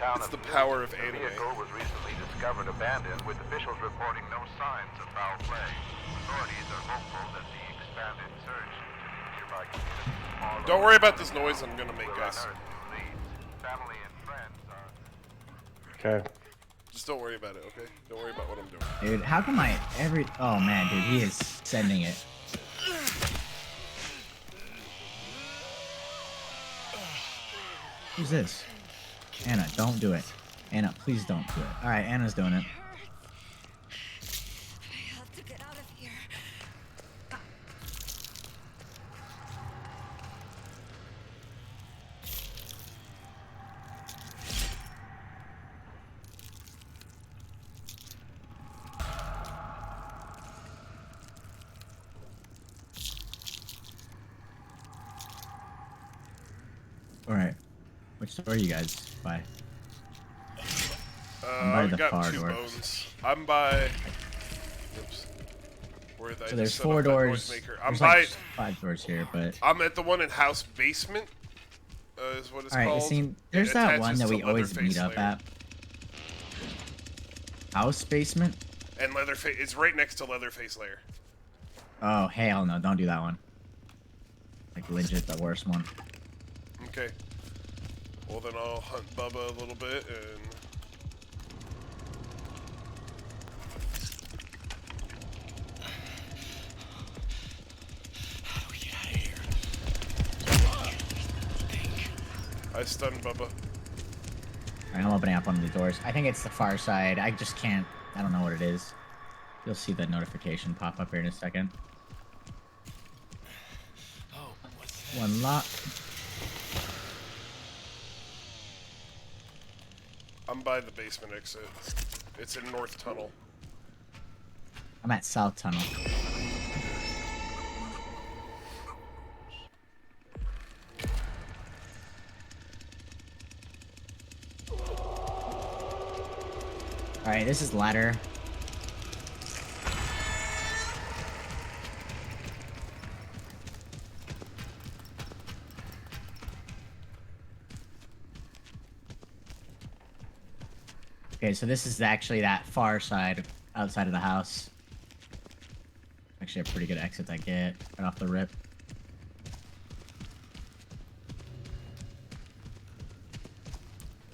town It's of the power of the anime. vehicle was recently discovered abandoned, with officials reporting no signs of foul play. Authorities are hopeful that the expanded search into the nearby community Don't worry about this noise I'm gonna make, will guys. unearth new leads. Family and friends are... Okay. Just don't worry about it, okay? Don't worry about what I'm doing. Dude, how come oh man, dude, he is sending it. Who's this? Anna, don't do it. Anna, please don't do it. Alright, Anna's doing it. I have to get out of here. Alright. Which door are you guys by? I'm by I the got far 2 door. bones. I'm by... Oops. Where So there's 4 doors. I'm There's by... like 5 doors here, but... I'm at the one in house basement. Is what it's Alright, called. you see, there's It that one attaches that to we always Leatherface meet up lair. at. House basement? And Leatherface... It's right next to Leatherface lair. Oh, hell no, don't do that one. Like, legit the worst one. Okay. Well, then I'll hunt Bubba a little bit and... How do we get out of here? I stunned Bubba. Alright, I'm opening up one of the doors. I think it's the far side. I just can't... I don't know what it is. You'll see the notification pop up here in a second. Oh, what's that? One lock. I'm by the basement exit. It's in North Tunnel. I'm at South Tunnel. Alright, this is ladder. Okay, so this is actually that far side, outside of the house. Actually a pretty good exit I get, right off the rip.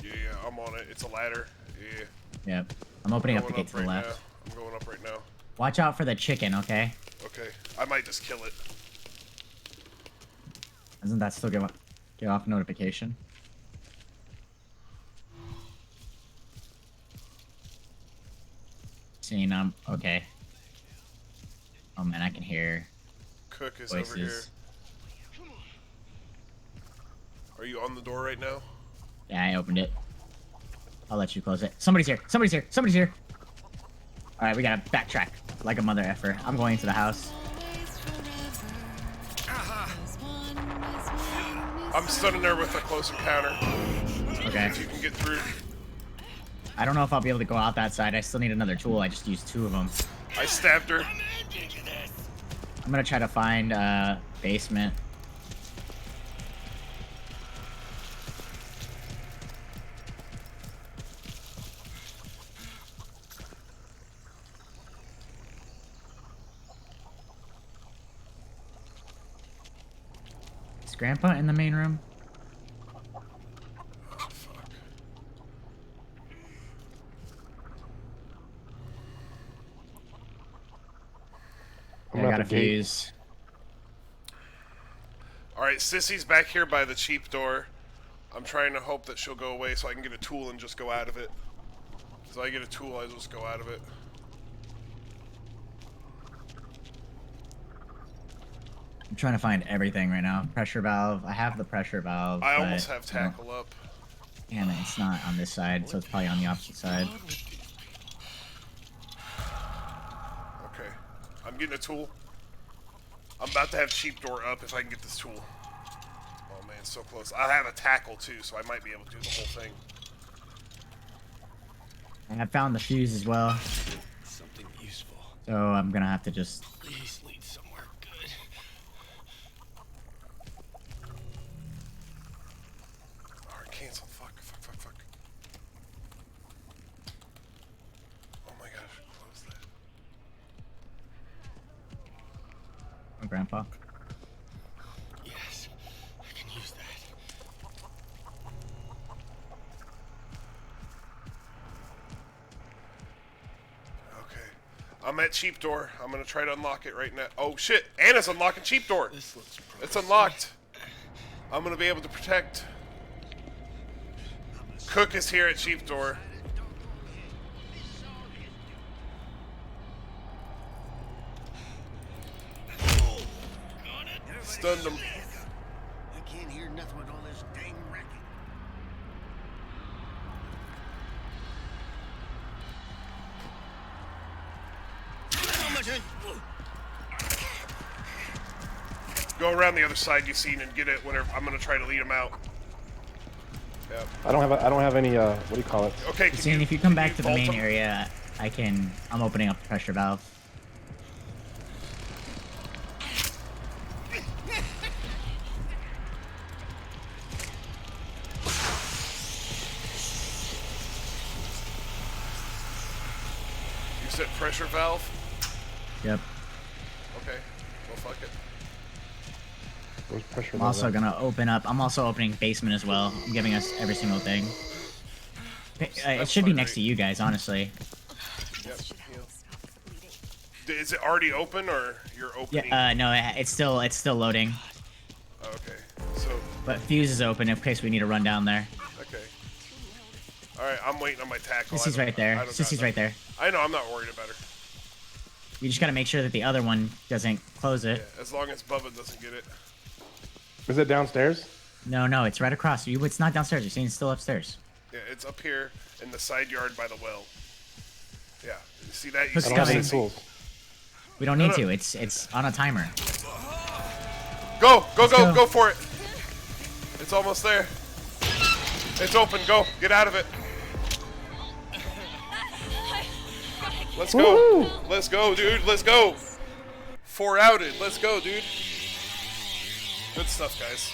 Yeah, I'm on it. It's a ladder. Yeah. Yep. I'm opening up the Going gate to the right left. now. I'm going up right now. Watch out for the chicken, okay? Okay. I might just kill it. Doesn't that still give off notification? Seeing okay. Oh man, I can hear Cook is over here. voices. Are you on the door right now? Yeah, I opened it. I'll let you close it. Somebody's here! Somebody's here! Somebody's here! Alright, we gotta backtrack like a mother effer. I'm going into the house. I'm stunning her with a close encounter. Okay. If you can get through. I don't know if I'll be able to go out that side. I still need another tool. I just used 2 of them. I stabbed her. I'm gonna try to find basement. Is Grandpa in the main room? Oh, fuck. Yeah, I got a fuse. Alright, Sissy's back here by the cheap door. I'm trying to hope that she'll go away so I can get a tool and just go out of it. So I get a tool, I just go out of it. I'm trying to find everything right now. Pressure valve. I have the pressure valve. I but almost have I don't- tackle up. Damn it, it's not on this side, so it's probably on the opposite side. Okay. I'm getting a tool. I'm about to have cheap door up if I can get this tool. Oh man, so close. I have a tackle too, so I might be able to do the whole thing. And I found the fuse as well, Something useful. so I'm gonna have to just... Please lead somewhere good. Alright, cancel. Fuck. Grandpa. Yes, I can use that. Okay. I'm at cheap door. I'm gonna try to unlock it right now. Oh shit! Anna's unlocking cheap door. This looks It's promising. unlocked. I'm gonna be able to protect. Cook is here at cheap door. Stunned him. I can't hear nothing with all this dang racket. Go around the other side you seen and get it whenever I'm gonna try to lead him out. Yep. I don't have any what do you call it? Okay, can Seeing if you come back to the vault main him? area, I'm opening up the pressure valve. You said pressure valve? Yep. Okay. Well, fuck it. Where's pressure? I'm also gonna open up. I'm also opening basement as well. I'm giving us every single thing. It That's should be fine, next right? to you guys, honestly. Yep. Should heal. help stop the bleeding. Is it already open or you're opening? Yeah. No. It's still loading. Oh, okay. So, But fuse is open in case we need to run down there. okay. All right, I'm waiting on my tackle. Sissy's right there. Sissy's right there. I know. I'm not worried about her. You just gotta make sure that the other one doesn't close it. Yeah, as long as Bubba doesn't get it. Is it downstairs? No, it's right across. It's not downstairs. You're seeing it's still upstairs. Yeah, it's up here in the side yard by the well. Yeah. You see that? You Let's I see don't have go. any tools. We don't need to. It's on a timer. Go go. go for it. It's almost there. It's open. Go. Get out of it. Let's go. Let's go, dude. Let's go. 4 outed. Let's go, dude. Good stuff, guys.